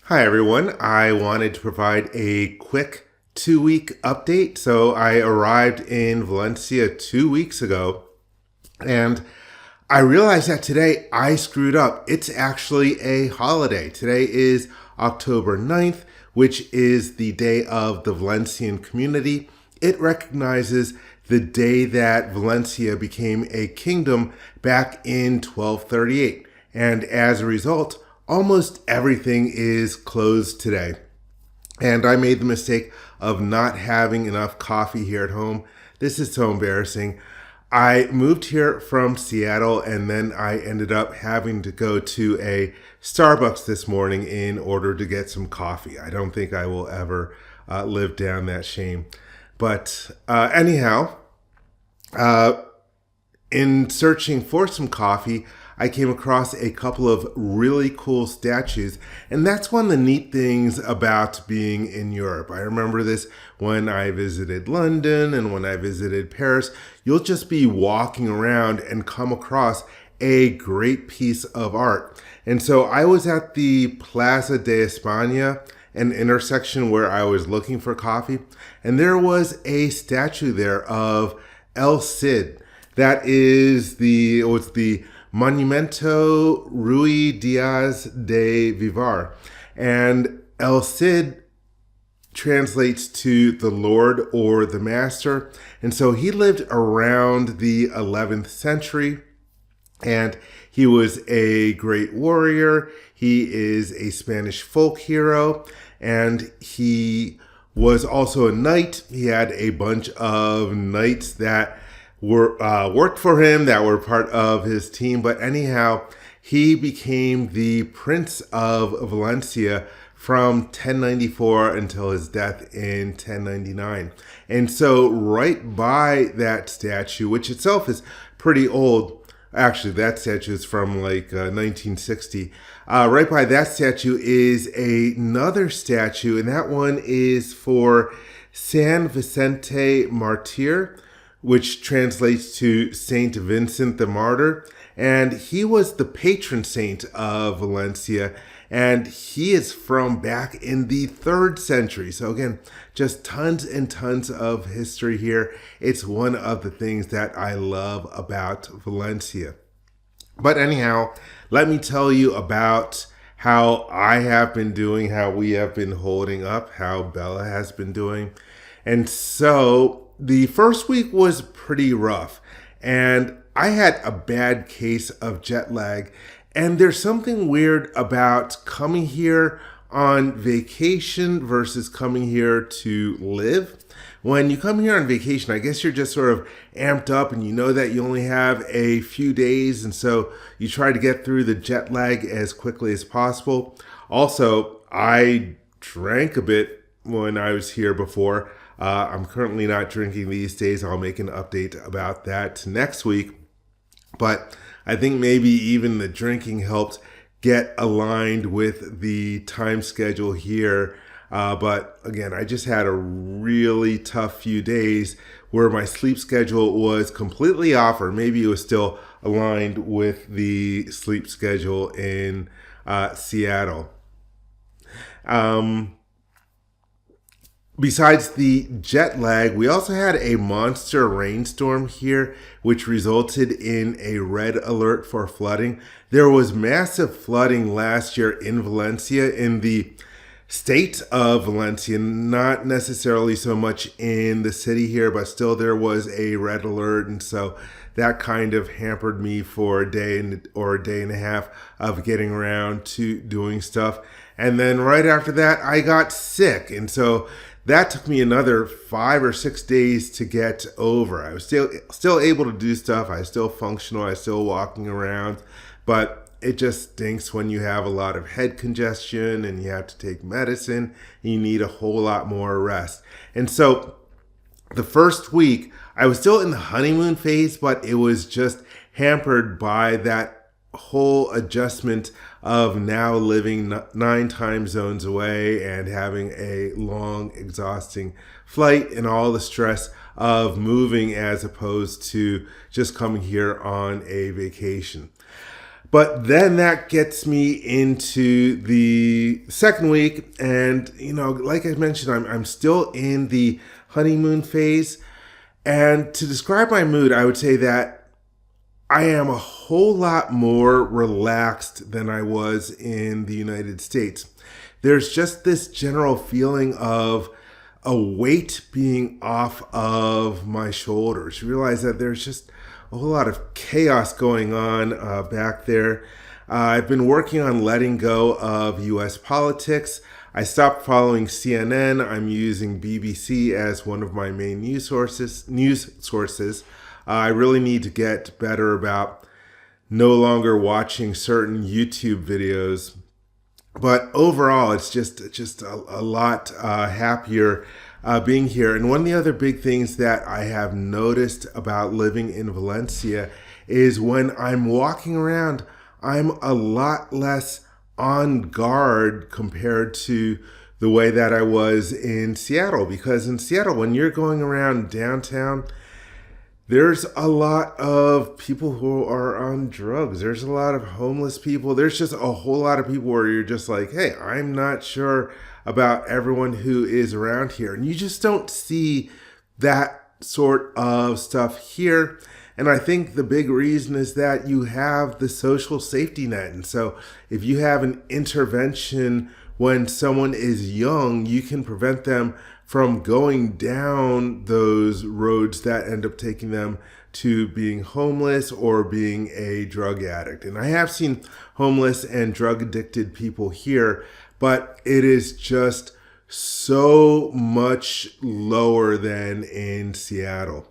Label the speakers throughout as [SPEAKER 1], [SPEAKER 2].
[SPEAKER 1] Hi, everyone. I wanted to provide a quick 2 week update. So I arrived in Valencia 2 weeks ago, and I realized that today I screwed up. It's actually a holiday. Today is October 9th, which is the day of the Valencian community. It recognizes the day that Valencia became a kingdom back in 1238. And as a result, almost everything is closed today. And I made the mistake of not having enough coffee here at home. This is so embarrassing. I moved here from Seattle, and then I ended up having to go to a Starbucks this morning in order to get some coffee. I don't think I will ever live down that shame. But anyhow, in searching for some coffee, I came across a couple of really cool statues. And that's one of the neat things about being in Europe. I remember this when I visited London and when I visited Paris. You'll just be walking around and come across a great piece of art. And so I was at the Plaza de España, an intersection where I was looking for coffee. And there was a statue there of El Cid. It was the Monumento Rui Diaz de Vivar. And El Cid translates to the Lord or the Master. And so he lived around the 11th century, and he was a great warrior. He is a Spanish folk hero, and he was also a knight. He had a bunch of knights that worked for him, that were part of his team. But anyhow, he became the Prince of Valencia from 1094 until his death in 1099. And so right by that statue, which itself is pretty old, actually that statue is from 1960, right by that statue is another statue, and that one is for San Vicente Martir, which translates to Saint Vincent the Martyr. And he was the patron saint of Valencia, and he is from back in the 3rd century. So again, just tons and tons of history here. It's one of the things that I love about Valencia. But anyhow, let me tell you about how I have been doing, how we have been holding up, how Bella has been doing. And so the first week was pretty rough, and I had a bad case of jet lag. And there's something weird about coming here on vacation versus coming here to live. When you come here on vacation, I guess you're just sort of amped up and you know that you only have a few days, and so you try to get through the jet lag as quickly as possible. Also, I drank a bit when I was here before. I'm currently not drinking these days. I'll make an update about that next week. But I think maybe even the drinking helped get aligned with the time schedule here. But again, I just had a really tough few days where my sleep schedule was completely off, or maybe it was still aligned with the sleep schedule in Seattle. Besides the jet lag, we also had a monster rainstorm here, which resulted in a red alert for flooding. There was massive flooding last year in Valencia, in the state of Valencia, not necessarily so much in the city here, but still there was a red alert. And so that kind of hampered me for a day or a day and a half of getting around to doing stuff. And then right after that, I got sick. And so that took me another 5 or 6 days to get over. I was still able to do stuff. I was still functional. I was still walking around. But it just stinks when you have a lot of head congestion and you have to take medicine and you need a whole lot more rest. And so the first week, I was still in the honeymoon phase, but it was just hampered by that whole adjustment of now living 9 time zones away and having a long, exhausting flight and all the stress of moving as opposed to just coming here on a vacation. But then that gets me into the second week. And, like I mentioned, I'm still in the honeymoon phase. And to describe my mood, I would say that I am a whole lot more relaxed than I was in the United States. There's just this general feeling of a weight being off of my shoulders. You realize that there's just a whole lot of chaos going on back there. I've been working on letting go of US politics. I stopped following CNN. I'm using BBC as one of my main news sources. I really need to get better about no longer watching certain YouTube videos. But overall, it's just a lot happier being here. And one of the other big things that I have noticed about living in Valencia is when I'm walking around, I'm a lot less on guard compared to the way that I was in Seattle. Because in Seattle, when you're going around downtown, there's a lot of people who are on drugs. There's a lot of homeless people. There's just a whole lot of people where you're just like, hey, I'm not sure about everyone who is around here. And you just don't see that sort of stuff here. And I think the big reason is that you have the social safety net. And so if you have an intervention when someone is young, you can prevent them from going down those roads that end up taking them to being homeless or being a drug addict. And I have seen homeless and drug addicted people here, but it is just so much lower than in Seattle.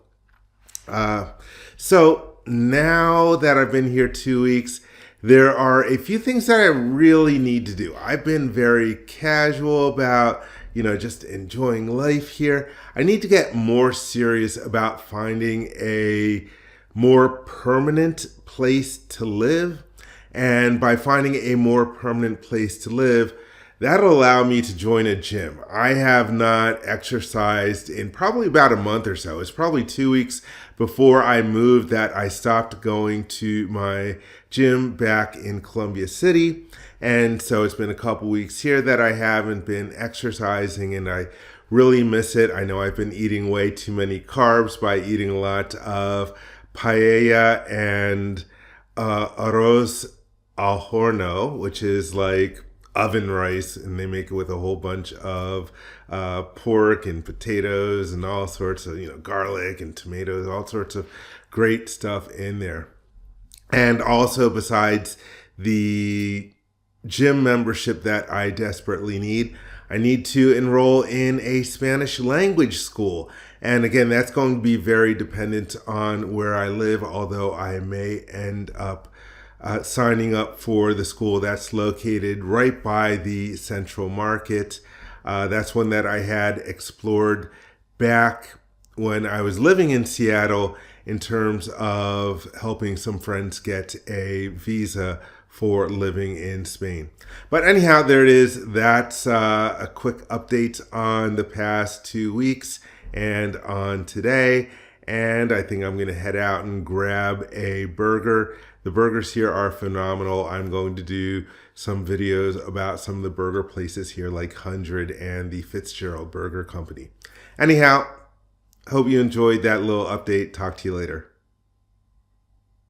[SPEAKER 1] So now that I've been here 2 weeks, there are a few things that I really need to do. I've been very casual about, just enjoying life here. I need to get more serious about finding a more permanent place to live. And by finding a more permanent place to live, that'll allow me to join a gym. I have not exercised in probably about a month or so. It's probably 2 weeks before I moved that I stopped going to my gym back in Columbia City. And so it's been a couple weeks here that I haven't been exercising, and I really miss it. I know I've been eating way too many carbs by eating a lot of paella and arroz al horno, which is like oven rice, and they make it with a whole bunch of pork and potatoes and all sorts of, garlic and tomatoes, all sorts of great stuff in there. And also, besides the gym membership that I desperately need, I need to enroll in a Spanish language school. And again, that's going to be very dependent on where I live, although I may end up signing up for the school that's located right by the Central Market. That's one that I had explored back when I was living in Seattle in terms of helping some friends get a visa for living in Spain. But anyhow, there it is. That's a quick update on the past 2 weeks and on today. And I think I'm going to head out and grab a burger. The burgers here are phenomenal. I'm going to do some videos about some of the burger places here, like 100 and the Fitzgerald Burger Company. Anyhow, hope you enjoyed that little update. Talk to you later.